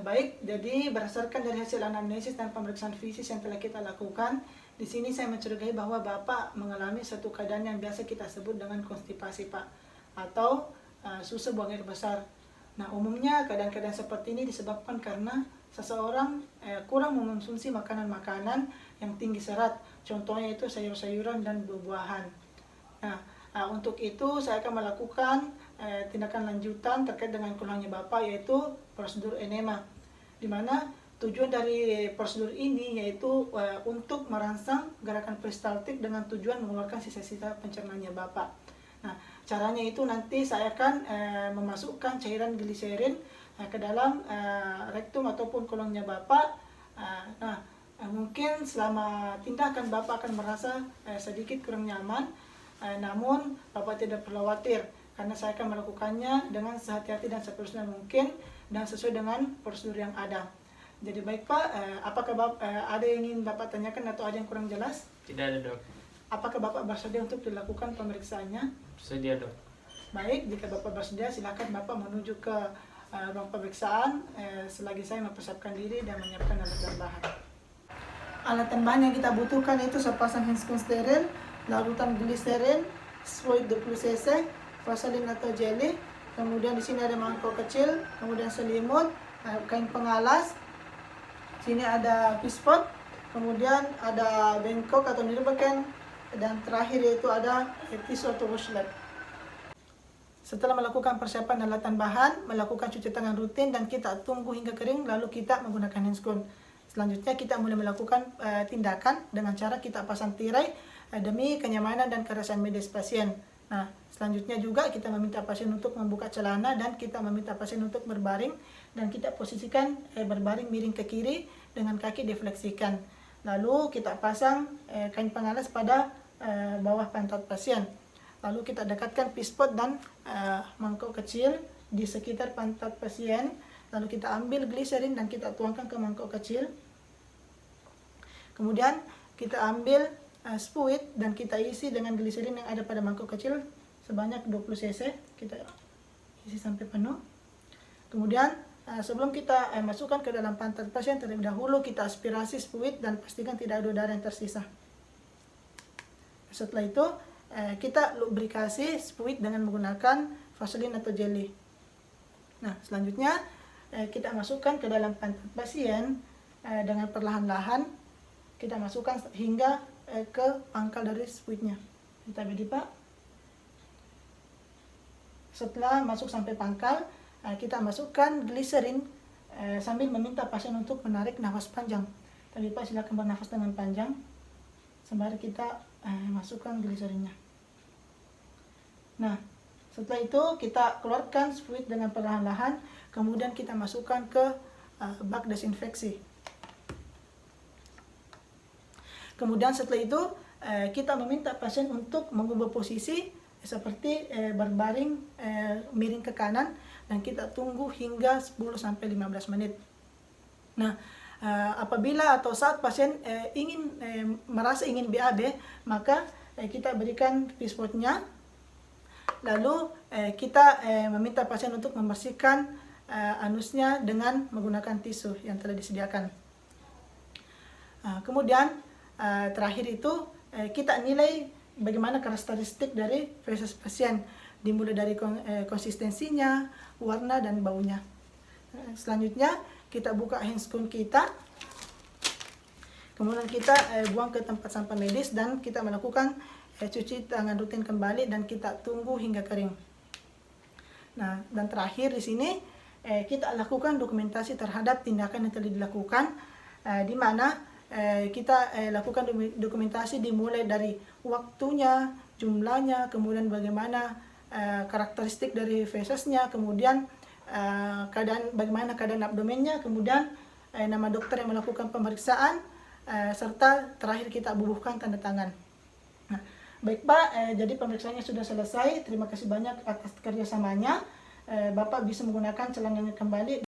Baik, jadi berdasarkan dari hasil anamnesis dan pemeriksaan fisik yang telah kita lakukan, di sini saya mencurigai bahwa Bapak mengalami satu keadaan yang biasa kita sebut dengan konstipasi, Pak, atau susah buang air besar. Nah, umumnya keadaan-keadaan seperti ini disebabkan karena seseorang kurang mengonsumsi makanan-makanan yang tinggi serat, contohnya itu sayur-sayuran dan buah-buahan. Nah, untuk itu saya akan melakukan tindakan lanjutan terkait dengan keluhannya Bapak, yaitu prosedur enema, di mana tujuan dari prosedur ini yaitu untuk merangsang gerakan peristaltik dengan tujuan mengeluarkan sisa-sisa pencernaannya Bapak. Nah, caranya itu nanti saya akan memasukkan cairan gliserin ke dalam rektum ataupun kolongnya Bapak. Mungkin selama tindakan Bapak akan merasa sedikit kurang nyaman, namun Bapak tidak perlu khawatir karena saya akan melakukannya dengan sehati-hati dan seprofesional mungkin dan sesuai dengan prosedur yang ada. Jadi baik Pak, apakah ada yang ingin Bapak tanyakan atau ada yang kurang jelas? Tidak ada, Dok. Apakah Bapak bersedia untuk dilakukan pemeriksaannya? Bersedia, Dok. Baik, jika Bapak bersedia silakan Bapak menuju ke ruang pemeriksaan selagi saya mempersiapkan diri dan menyiapkan alat dan bahan. Alat dan bahan yang kita butuhkan itu sepasang handscreen steril, larutan gliserin, fluid 20 cc, vaselin atau jelly, kemudian di sini ada mangkok kecil, kemudian selimut, kain pengalas, sini ada pispot, kemudian ada bengkok atau nirbaken, dan terakhir yaitu ada tisu atau washlet. Setelah melakukan persiapan alat dan bahan, melakukan cuci tangan rutin dan kita tunggu hingga kering, lalu kita menggunakan handscreen. Selanjutnya kita mulai melakukan tindakan dengan cara kita pasang tirai demi kenyamanan dan kerasaan medis pasien. Nah, selanjutnya juga kita meminta pasien untuk membuka celana dan kita meminta pasien untuk berbaring dan kita posisikan berbaring miring ke kiri dengan kaki defleksikan. Lalu kita pasang kain pengalas pada bawah pantat pasien. Lalu kita dekatkan pispot dan mangkok kecil di sekitar pantat pasien. Lalu kita ambil gliserin dan kita tuangkan ke mangkok kecil. Kemudian kita ambil fluid dan kita isi dengan gliserin yang ada pada mangkok kecil sebanyak 20 cc. Kita isi sampai penuh. Kemudian sebelum kita masukkan ke dalam pantat pasien, terlebih dahulu kita aspirasi fluid dan pastikan tidak ada udara yang tersisa. Setelah itu kita lubrikasi fluid dengan menggunakan vaselin atau jelly. Nah, selanjutnya kita masukkan ke dalam pantat pasien dengan perlahan-lahan. Kita masukkan hingga ke pangkal dari fluidnya. Kita beri Pak. Setelah masuk sampai pangkal, kita masukkan gliserin sambil meminta pasien untuk menarik nafas panjang. Tadi Pak silakan bernafas dengan panjang sembari kita masukkan gliserinnya. Nah, setelah itu kita keluarkan fluid dengan perlahan-lahan, kemudian kita masukkan ke bak desinfeksi. Kemudian setelah itu kita meminta pasien untuk mengubah posisi seperti berbaring miring ke kanan dan kita tunggu hingga 10-15 menit. Nah, apabila atau saat pasien merasa ingin BAB, maka kita berikan pispotnya. Lalu kita meminta pasien untuk membersihkan anusnya dengan menggunakan tisu yang telah disediakan. Kemudian terakhir itu kita nilai bagaimana karakteristik dari feses pasien, dimulai dari konsistensinya, warna dan baunya. Selanjutnya kita buka handscreen kita, kemudian kita buang ke tempat sampah medis dan kita melakukan cuci tangan rutin kembali dan kita tunggu hingga kering. Nah, dan terakhir di sini kita lakukan dokumentasi terhadap tindakan yang telah dilakukan, di mana kita lakukan dokumentasi dimulai dari waktunya, jumlahnya, kemudian bagaimana karakteristik dari fesesnya, kemudian bagaimana keadaan abdomennya, kemudian nama dokter yang melakukan pemeriksaan, serta terakhir kita bubuhkan tanda tangan. Nah, baik Pak, jadi pemeriksaannya sudah selesai. Terima kasih banyak atas kerjasamanya. Bapak bisa menggunakan celananya kembali.